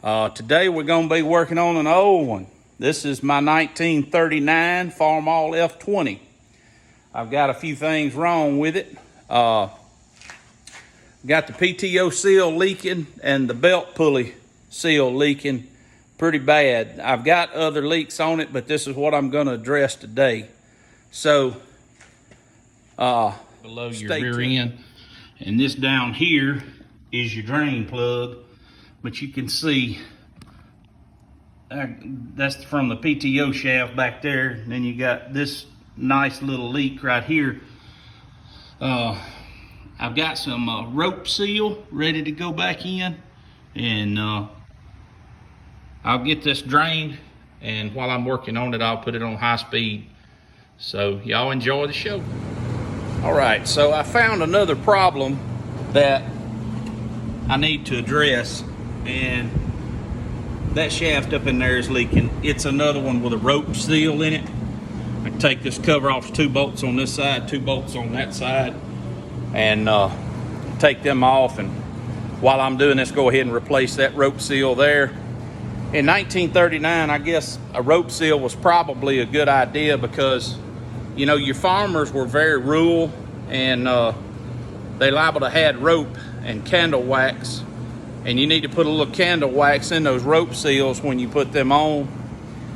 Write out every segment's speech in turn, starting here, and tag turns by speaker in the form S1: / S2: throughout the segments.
S1: Today we're going to be working on an old one. This is my 1939 FARMALL F20. I've got a few things wrong with it. Got the PTO seal leaking and the belt pulley seal leaking pretty bad. I've got other leaks on it, but this is what I'm going to address today. So, below your rear end, and this down here is your drain plug, but you can see that's from the PTO shaft back there. And then you got this nice little leak right here. I've got some rope seal ready to go back in, and I'll get this drained, and while I'm working on it, I'll put it on high speed. So y'all enjoy the show. All right, so I found another problem that I need to address, and that shaft up in there is leaking. It's another one with a rope seal in it. I can take this cover off, 2 bolts on this side, 2 bolts on that side, and take them off. And while I'm doing this, go ahead and replace that rope seal there. In 1939, I guess a rope seal was probably a good idea because, you know, your farmers were very rural, and they liable to had rope and candle wax, and you need to put a little candle wax in those rope seals when you put them on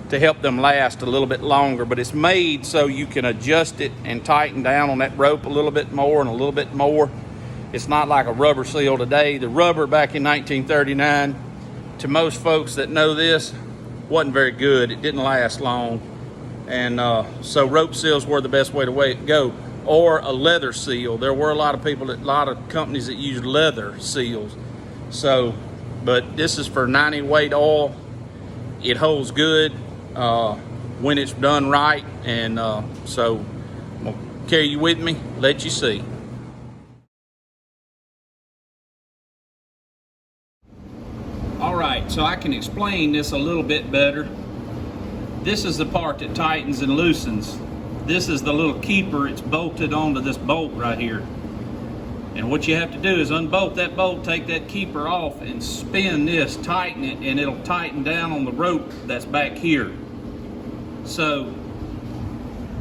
S1: to help them last a little bit longer. But it's made so you can adjust it and tighten down on that rope a little bit more and a little bit more. It's not like a rubber seal today. The rubber back in 1939, to most folks that know this, wasn't very good. It didn't last long. And so rope seals were the best way to go. Or a leather seal. There were a lot of companies that used leather seals. So, but this is for 90 weight oil. It holds good when it's done right. And so I'm gonna carry you with me, let you see. All right, so I can explain this a little bit better. This is the part that tightens and loosens. This is the little keeper. It's bolted onto this bolt right here. And what you have to do is unbolt that bolt, take that keeper off, and spin this, tighten it, and it'll tighten down on the rope that's back here. So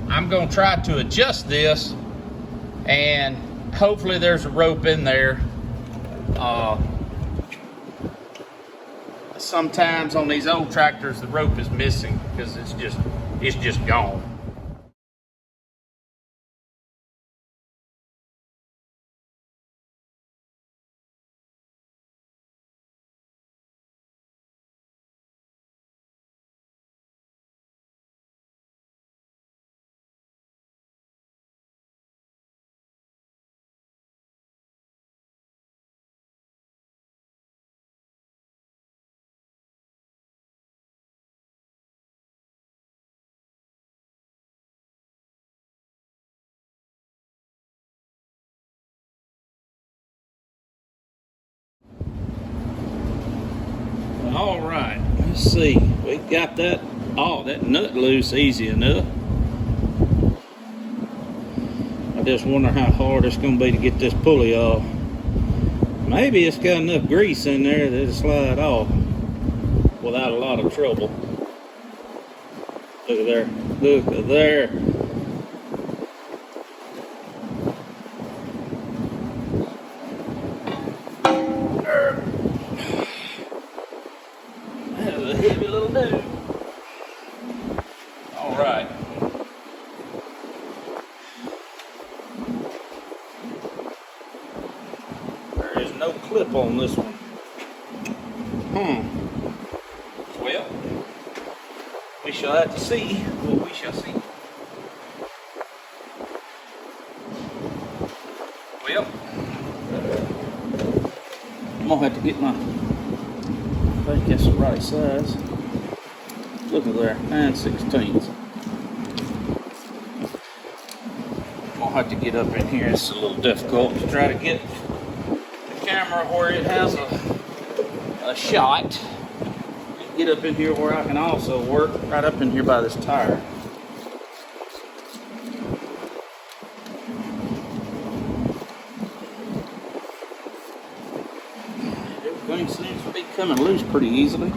S1: I'm going to try to adjust this, and hopefully there's a rope in there. Sometimes on these old tractors the rope is missing because it's just gone. All right, let's see. We got that. Oh, that nut loose easy enough. I just wonder how hard it's going to be to get this pulley off. Maybe it's got enough grease in there that it'll slide off without a lot of trouble. Look at there. Look at there. Heavy little dude. All right. There is no clip on this one. Well, we shall have to see what we shall see. Well, I'm gonna have to get my, I think that's the right size. Look at there, 9/16. I'll have to get up in here. It's a little difficult to try to get the camera where it has a shot. Get up in here where I can also work, right up in here by this tire. Everything seems to be coming loose pretty easily.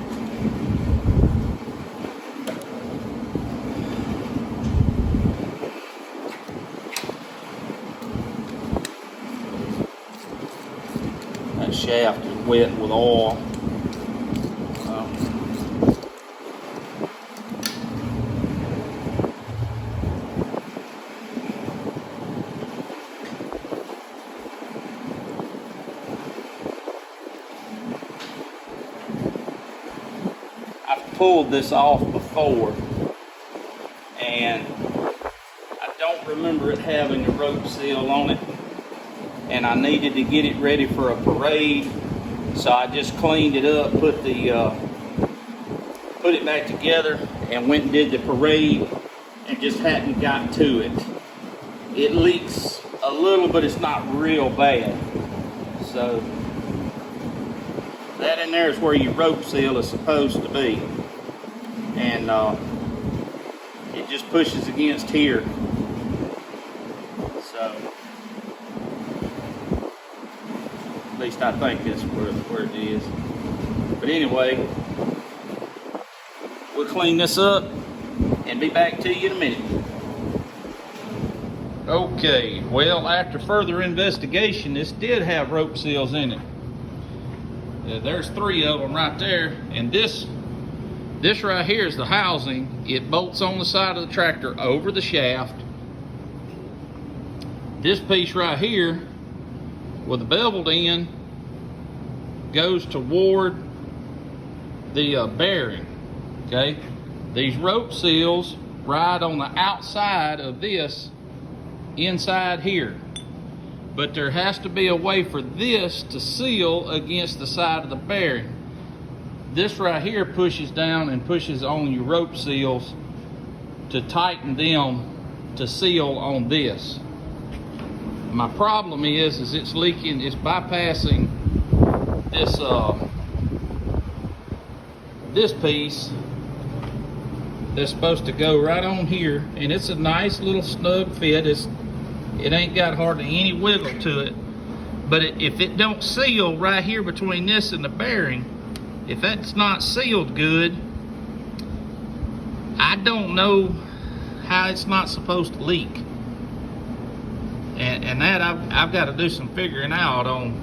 S1: That shaft is wet with oil. Pulled this off before, and I don't remember it having a rope seal on it, and I needed to get it ready for a parade, so I just cleaned it up, put it back together, and went and did the parade, and just hadn't got to it. It leaks a little, but it's not real bad. So that in there is where your rope seal is supposed to be. And it just pushes against here. So at least I think that's where it is. But anyway, we'll clean this up and be back to you in a minute. Okay, well, after further investigation, this did have rope seals in it. There's 3 of them right there, and this right here is the housing. It bolts on the side of the tractor over the shaft. This piece right here with the beveled end goes toward the bearing. Okay, these rope seals ride on the outside of this, inside here, but there has to be a way for this to seal against the side of the bearing. This right here pushes down and pushes on your rope seals to tighten them to seal on this. My problem is it's leaking, it's bypassing this piece that's supposed to go right on here, and it's a nice little snug fit. It ain't got hardly any wiggle to it, but if it don't seal right here between this and the bearing, if that's not sealed good, I don't know how it's not supposed to leak. And that I've got to do some figuring out on.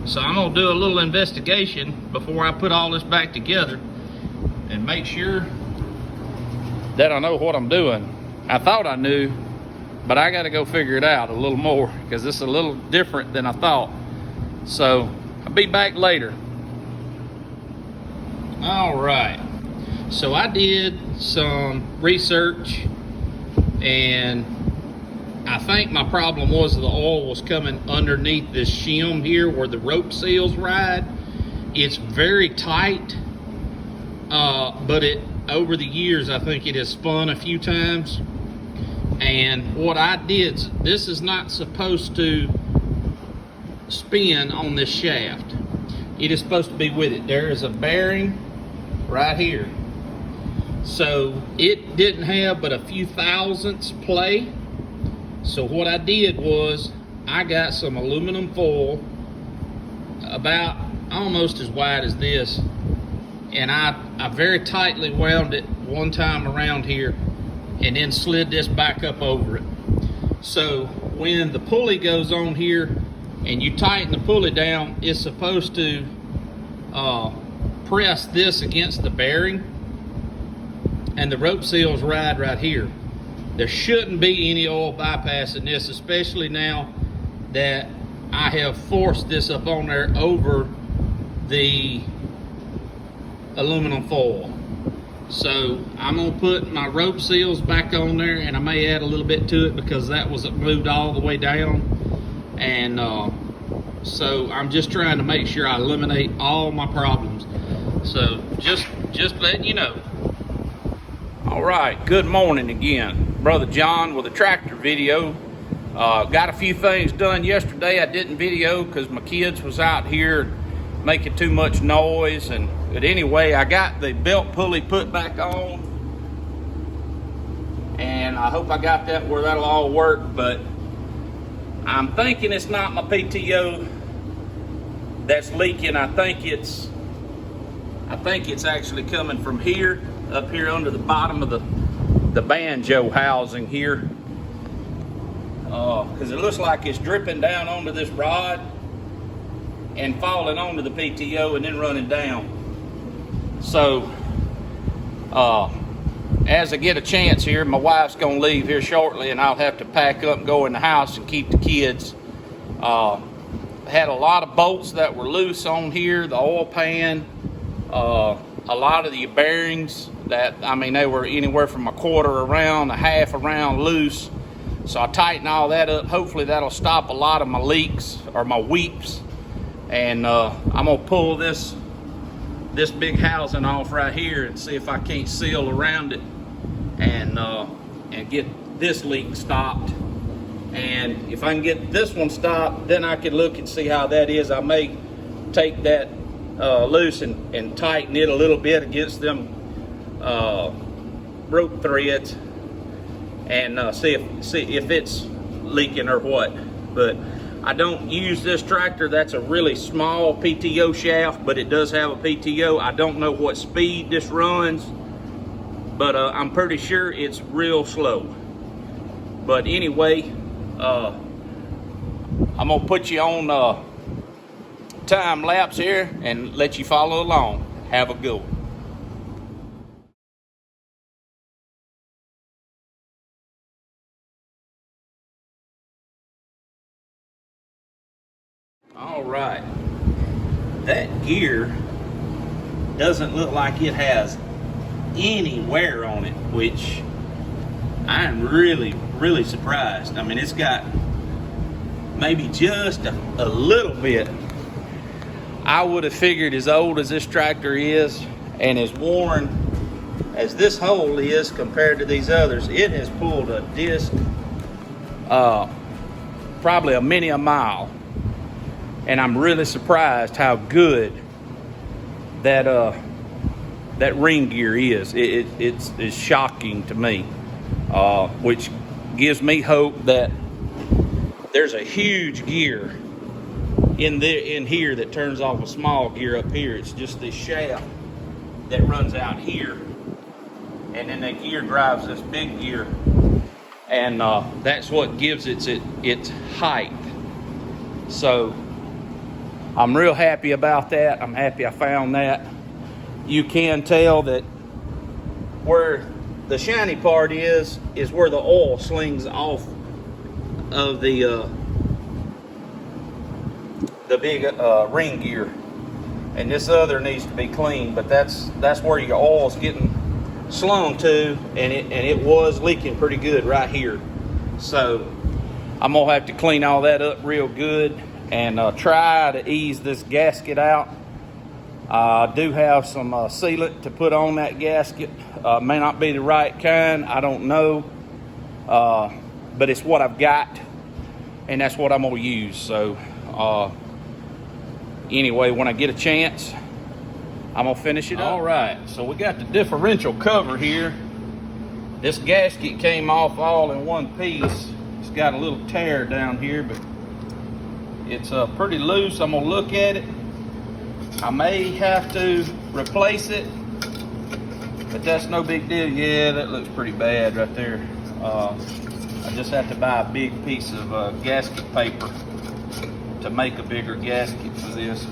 S1: So I'm gonna do a little investigation before I put all this back together and make sure that I know what I'm doing. I thought I knew, but I got to go figure it out a little more, because this is a little different than I thought. So I'll be back later. All right, so I did some research, and I think my problem was the oil was coming underneath this shim here where the rope seals ride. It's very tight, but over the years I think it has spun a few times. And what I did, this is not supposed to spin on this shaft. It is supposed to be with it. There is a bearing right here. So it didn't have but a few thousandths play. So what I did was I got some aluminum foil about almost as wide as this, and I very tightly wound it one time around here and then slid this back up over it. So when the pulley goes on here and you tighten the pulley down, it's supposed to press this against the bearing, and the rope seals ride right here. There shouldn't be any oil bypassing this, especially now that I have forced this up on there over the aluminum foil. So I'm gonna put my rope seals back on there, and I may add a little bit to it because that was moved all the way down. And so I'm just trying to make sure I eliminate all my problems. So just letting you know. All right, good morning again. Brother John with a tractor video. Got a few things done yesterday. I didn't video because my kids was out here making too much noise. But anyway, I got the belt pulley put back on, and I hope I got that where that'll all work. But I'm thinking it's not my PTO that's leaking. I think it's think it's actually coming from here, up here under the bottom of the banjo housing here. Because it looks like it's dripping down onto this rod and falling onto the PTO and then running down. So, as I get a chance here, my wife's gonna leave here shortly and I'll have to pack up and go in the house and keep the kids. Had a lot of bolts that were loose on here, the oil pan, a lot of the bearings that, I mean, they were anywhere from a quarter around, a half around loose. So I tighten all that up. Hopefully that'll stop a lot of my leaks or my weeps. And I'm gonna pull this big housing off right here and see if I can't seal around it and get this leak stopped. And if I can get this one stopped, then I can look and see how that is. I may take that loose and tighten it a little bit against them rope threads and see if it's leaking or what. But I don't use this tractor. That's a really small PTO shaft, but it does have a PTO. I don't know what speed this runs, but I'm pretty sure it's real slow. But anyway, I'm gonna put you on time lapse here and let you follow along. Have a good one. All right, that gear doesn't look like it has any wear on it, which I'm really surprised. I mean, it's got maybe just a little bit. I would have figured, as old as this tractor is and as worn as this hole is compared to these others, it has pulled a disc probably a mile. And I'm really surprised how good that ring gear is. It's shocking to me, which gives me hope that there's a huge gear in here that turns off a small gear up here. It's just this shaft that runs out here, and then that gear drives this big gear, and that's what gives its height. So I'm real happy about that. I'm happy I found that. You can tell that where the shiny part is where the oil slings off of the big ring gear, and this other needs to be cleaned, but that's where your oil's getting slung to, and it was leaking pretty good right here. So I'm gonna have to clean all that up real good and try to ease this gasket out. I do have some sealant to put on that gasket. May not be the right kind, I don't know, but it's what I've got, and that's what I'm gonna use. So anyway, when I get a chance, I'm gonna finish it up. All right, so we got the differential cover here. This gasket came off all in one piece. It's got a little tear down here, but it's pretty loose. I'm gonna look at it. I may have to replace it, but that's no big deal. Yeah, that looks pretty bad right there. I just have to buy a big piece of gasket paper to make a bigger gasket for this.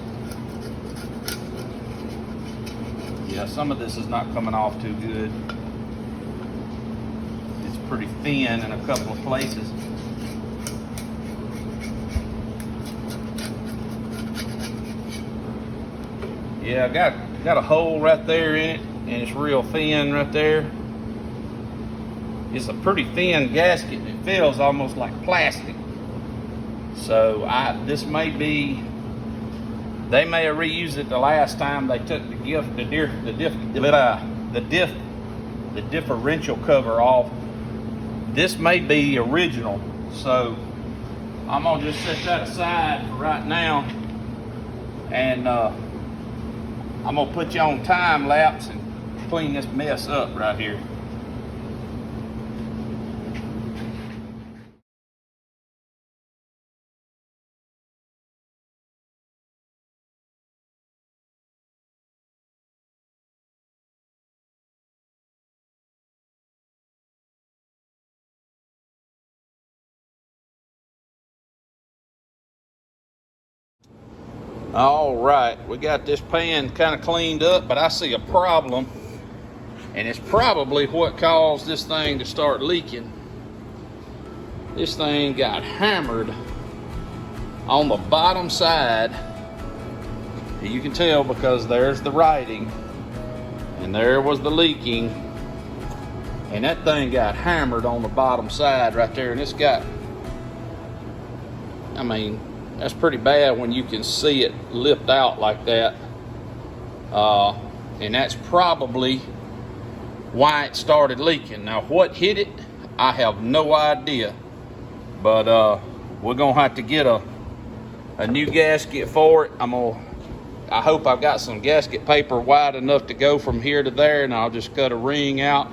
S1: Yeah, some of this is not coming off too good. It's pretty thin in a couple of places. Yeah, I got a hole right there in it, and it's real thin right there. It's a pretty thin gasket. It feels almost like plastic. So this may be, they may have reused it the last time they took the differential cover off. This may be original. So I'm gonna just set that aside for right now, and I'm gonna put you on time lapse and clean this mess up right here. All right, we got this pan kind of cleaned up, but I see a problem, and it's probably what caused this thing to start leaking. This thing got hammered on the bottom side. You can tell because there's the writing, and there was the leaking, and that thing got hammered on the bottom side right there, and it's got, I mean, that's pretty bad when you can see it lipped out like that. And that's probably why it started leaking. Now, what hit it, I have no idea. But we're gonna have to get a new gasket for it. I hope I've got some gasket paper wide enough to go from here to there, and I'll just cut a ring out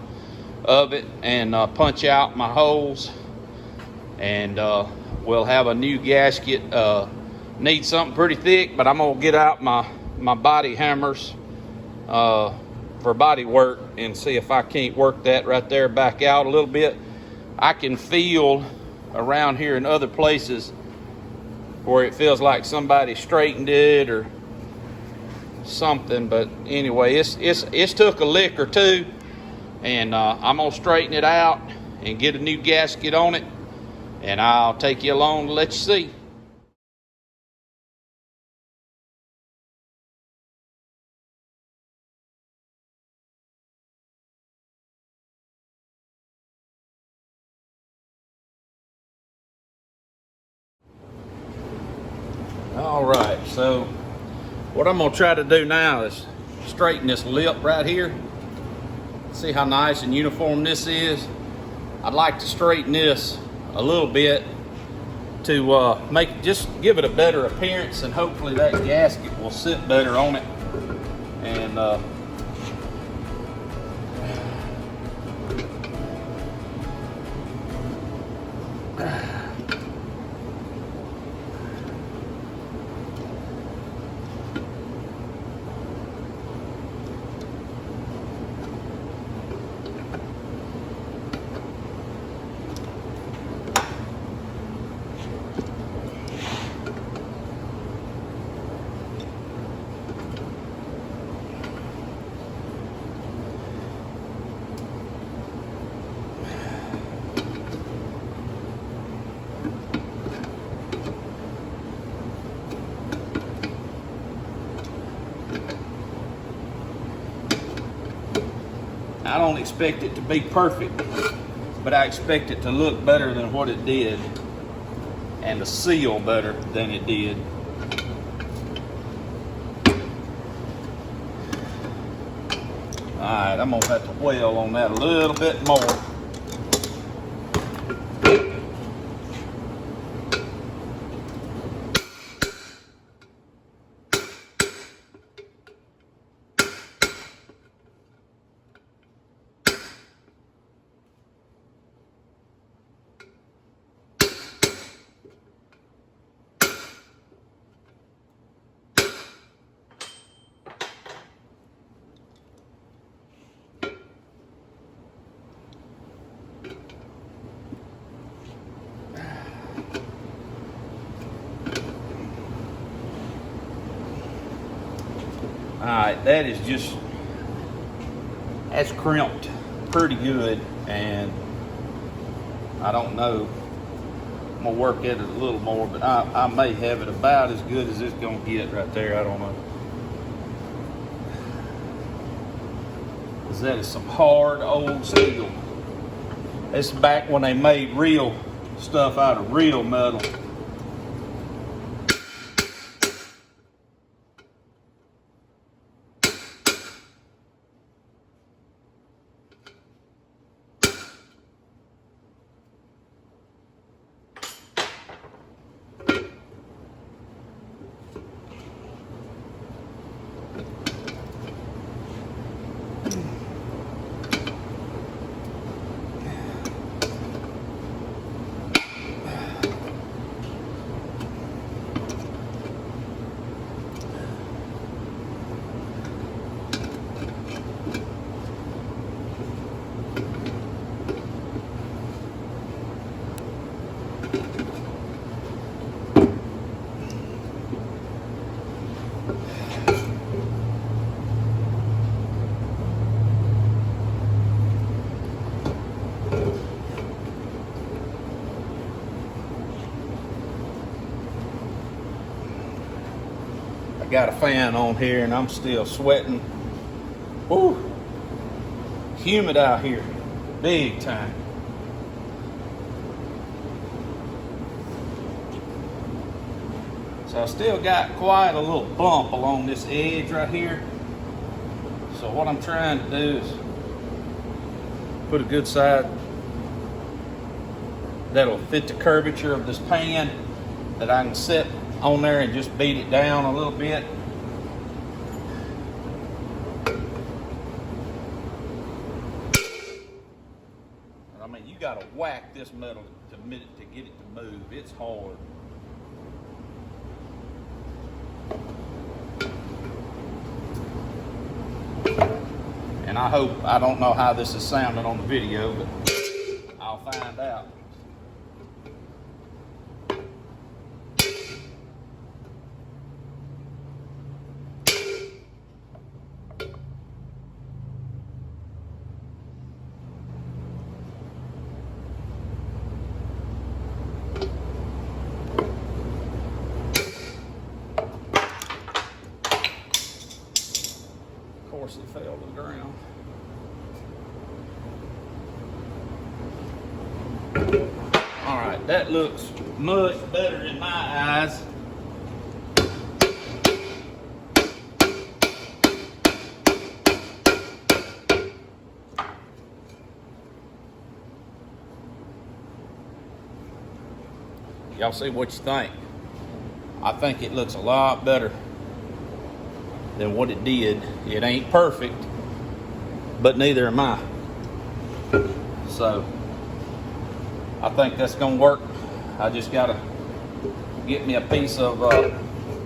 S1: of it and punch out my holes, and we'll have a new gasket. Need something pretty thick, but I'm gonna get out my body hammers for body work and see if I can't work that right there back out a little bit. I can feel around here in other places where it feels like somebody straightened it or something, but anyway, it's took a lick or two, and I'm gonna straighten it out and get a new gasket on it, and I'll take you along to let you see. All right, so what I'm gonna try to do now is straighten this lip right here. See how nice and uniform this is. I'd like to straighten this a little bit to just give it a better appearance, and hopefully that gasket will sit better on it. And I don't expect it to be perfect, but I expect it to look better than what it did and to seal better than it did. All right, I'm gonna have to whale on that a little bit more. Alright, that's crimped pretty good, and I don't know, I'm gonna work at it a little more, but I may have it about as good as it's gonna get right there. I don't know. Because that is some hard old steel. It's back when they made real stuff out of real metal. got a fan on here and I'm still sweating. Woo! Humid out here, big time. So I still got quite a little bump along this edge right here. So what I'm trying to do is put a good side that'll fit the curvature of this pan that I can set on there and just beat it down a little bit. I mean, you gotta whack this metal to get it to move. It's hard. And I don't know how this is sounding on the video, but I'll find out. Of course, it fell to the ground. All right, that looks much better in my eyes. Y'all see what you think? I think it looks a lot better than what it did. It ain't perfect, but neither am I. So I think that's gonna work. I just gotta get me a piece of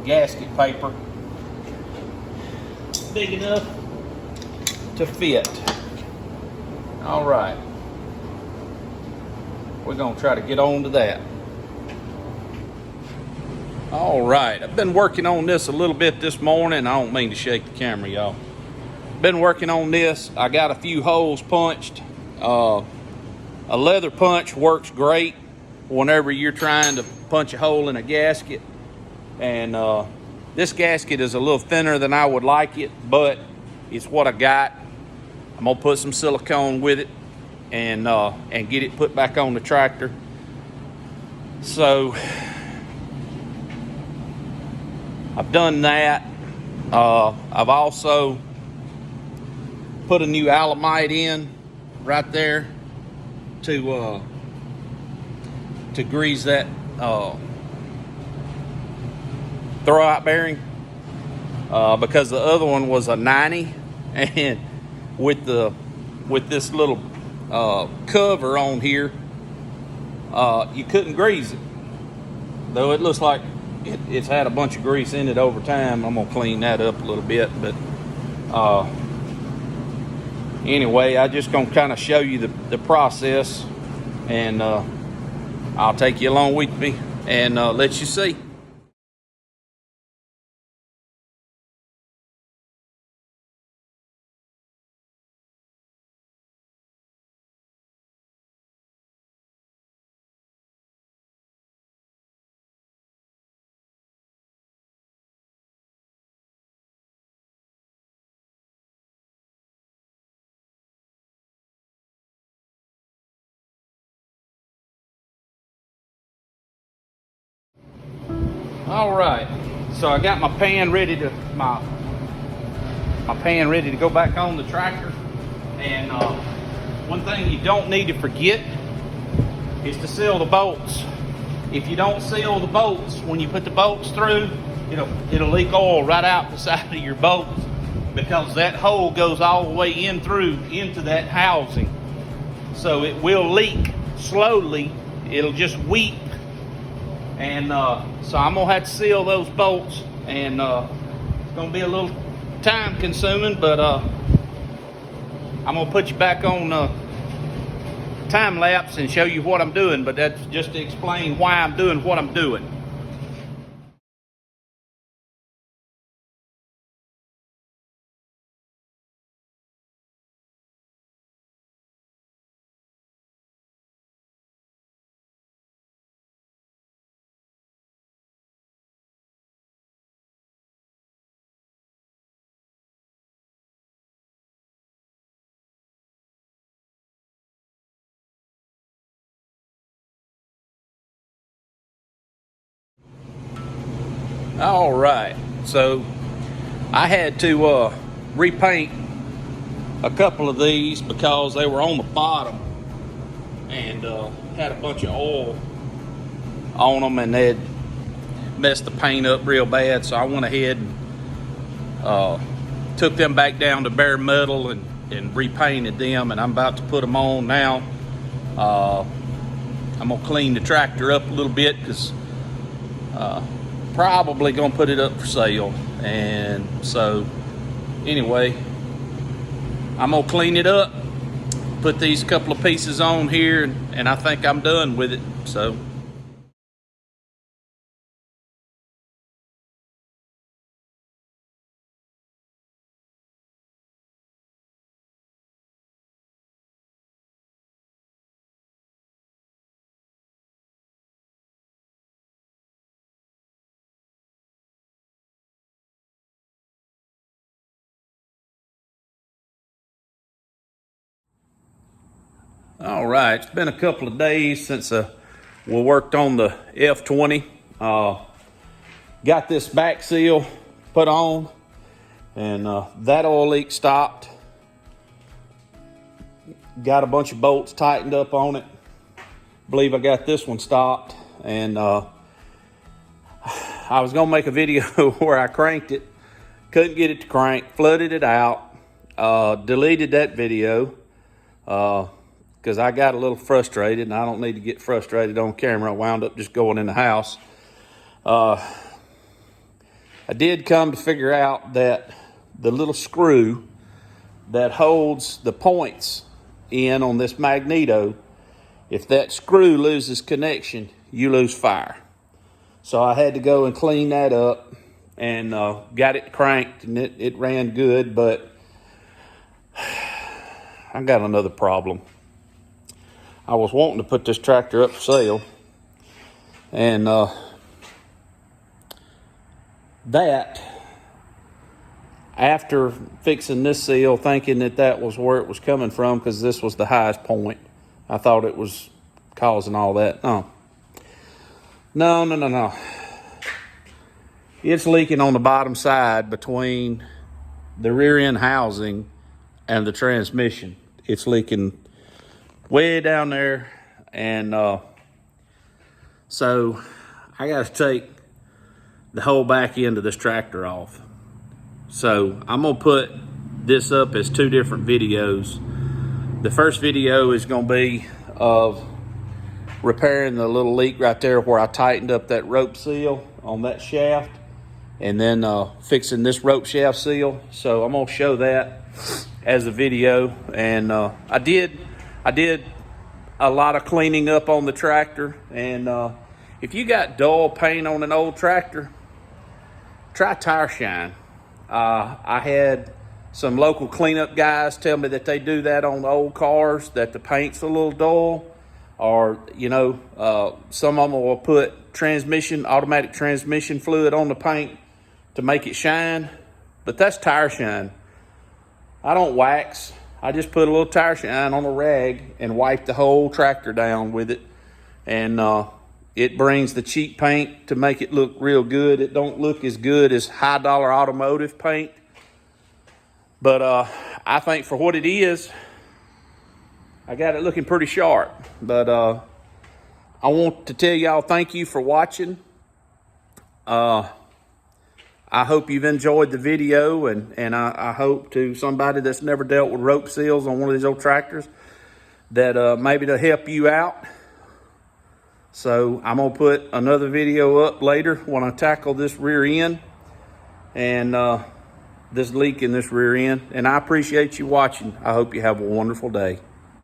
S1: gasket paper big enough to fit. All right, we're gonna try to get on to that. All right, I've been working on this a little bit this morning. I don't mean to shake the camera, y'all. Been working on this. I got a few holes punched. A leather punch works great whenever you're trying to punch a hole in a gasket. And this gasket is a little thinner than I would like it, but it's what I got. I'm gonna put some silicone with it and get it put back on the tractor. So I've done that. I've also put a new alamite in right there to grease that throwout bearing because the other one was a 90, and with this little cover on here, you couldn't grease it. Though it looks like it's had a bunch of grease in it over time. I'm gonna clean that up a little bit, but anyway, I just gonna kind of show you the process, and I'll take you along with me and let you see. All right, so I got my pan ready to go back on the tractor. And one thing you don't need to forget is to seal the bolts. If you don't seal the bolts, when you put the bolts through, it'll leak oil right out the side of your bolts, because that hole goes all the way in through into that housing. So it will leak slowly. It'll just weep. And so I'm gonna have to seal those bolts, and it's gonna be a little time consuming, but I'm gonna put you back on time lapse and show you what I'm doing, but that's just to explain why I'm doing what I'm doing. All right, so I had to repaint a couple of these because they were on the bottom and had a bunch of oil on them, and they'd messed the paint up real bad. So I went ahead and took them back down to bare metal and repainted them, and I'm about to put them on now. I'm gonna clean the tractor up a little bit because probably gonna put it up for sale. And so anyway, I'm gonna clean it up, put these couple of pieces on here, and I think I'm done with it. So all right, it's been a couple of days since we worked on the F20. Got this back seal put on, and that oil leak stopped. Got a bunch of bolts tightened up on it. Believe I got this one stopped, and I was gonna make a video where I cranked it, couldn't get it to crank, flooded it out, deleted that video because I got a little frustrated, and I don't need to get frustrated on camera. I wound up just going in the house. I did come to figure out that the little screw that holds the points in on this magneto, if that screw loses connection, you lose fire. So I had to go and clean that up, and got it cranked, and it ran good, but I got another problem. I was wanting to put this tractor up for sale, and that, after fixing this seal, thinking that was where it was coming from because this was the highest point, I thought it was causing all that. No. It's leaking on the bottom side between the rear end housing and the transmission. It's leaking way down there, and so I got to take the whole back end of this tractor off. So I'm gonna put this up as two different videos. The first video is gonna be of repairing the little leak right there where I tightened up that rope seal on that shaft, and then fixing this rope shaft seal. So I'm gonna show that as a video. And I did a lot of cleaning up on the tractor. And if you got dull paint on an old tractor, try tire shine. I had some local cleanup guys tell me that they do that on the old cars, that the paint's a little dull, or some of them will put automatic transmission fluid on the paint to make it shine, but that's tire shine. I don't wax. I just put a little tire shine on a rag and wipe the whole tractor down with it, and it brings the cheap paint to make it look real good. It don't look as good as high dollar automotive paint, but I think for what it is, I got it looking pretty sharp. But I want to tell y'all thank you for watching. I hope you've enjoyed the video, and I hope to somebody that's never dealt with rope seals on one of these old tractors that maybe to help you out. So I'm gonna put another video up later when I tackle this rear end and this leak in this rear end. And I appreciate you watching. I hope you have a wonderful day.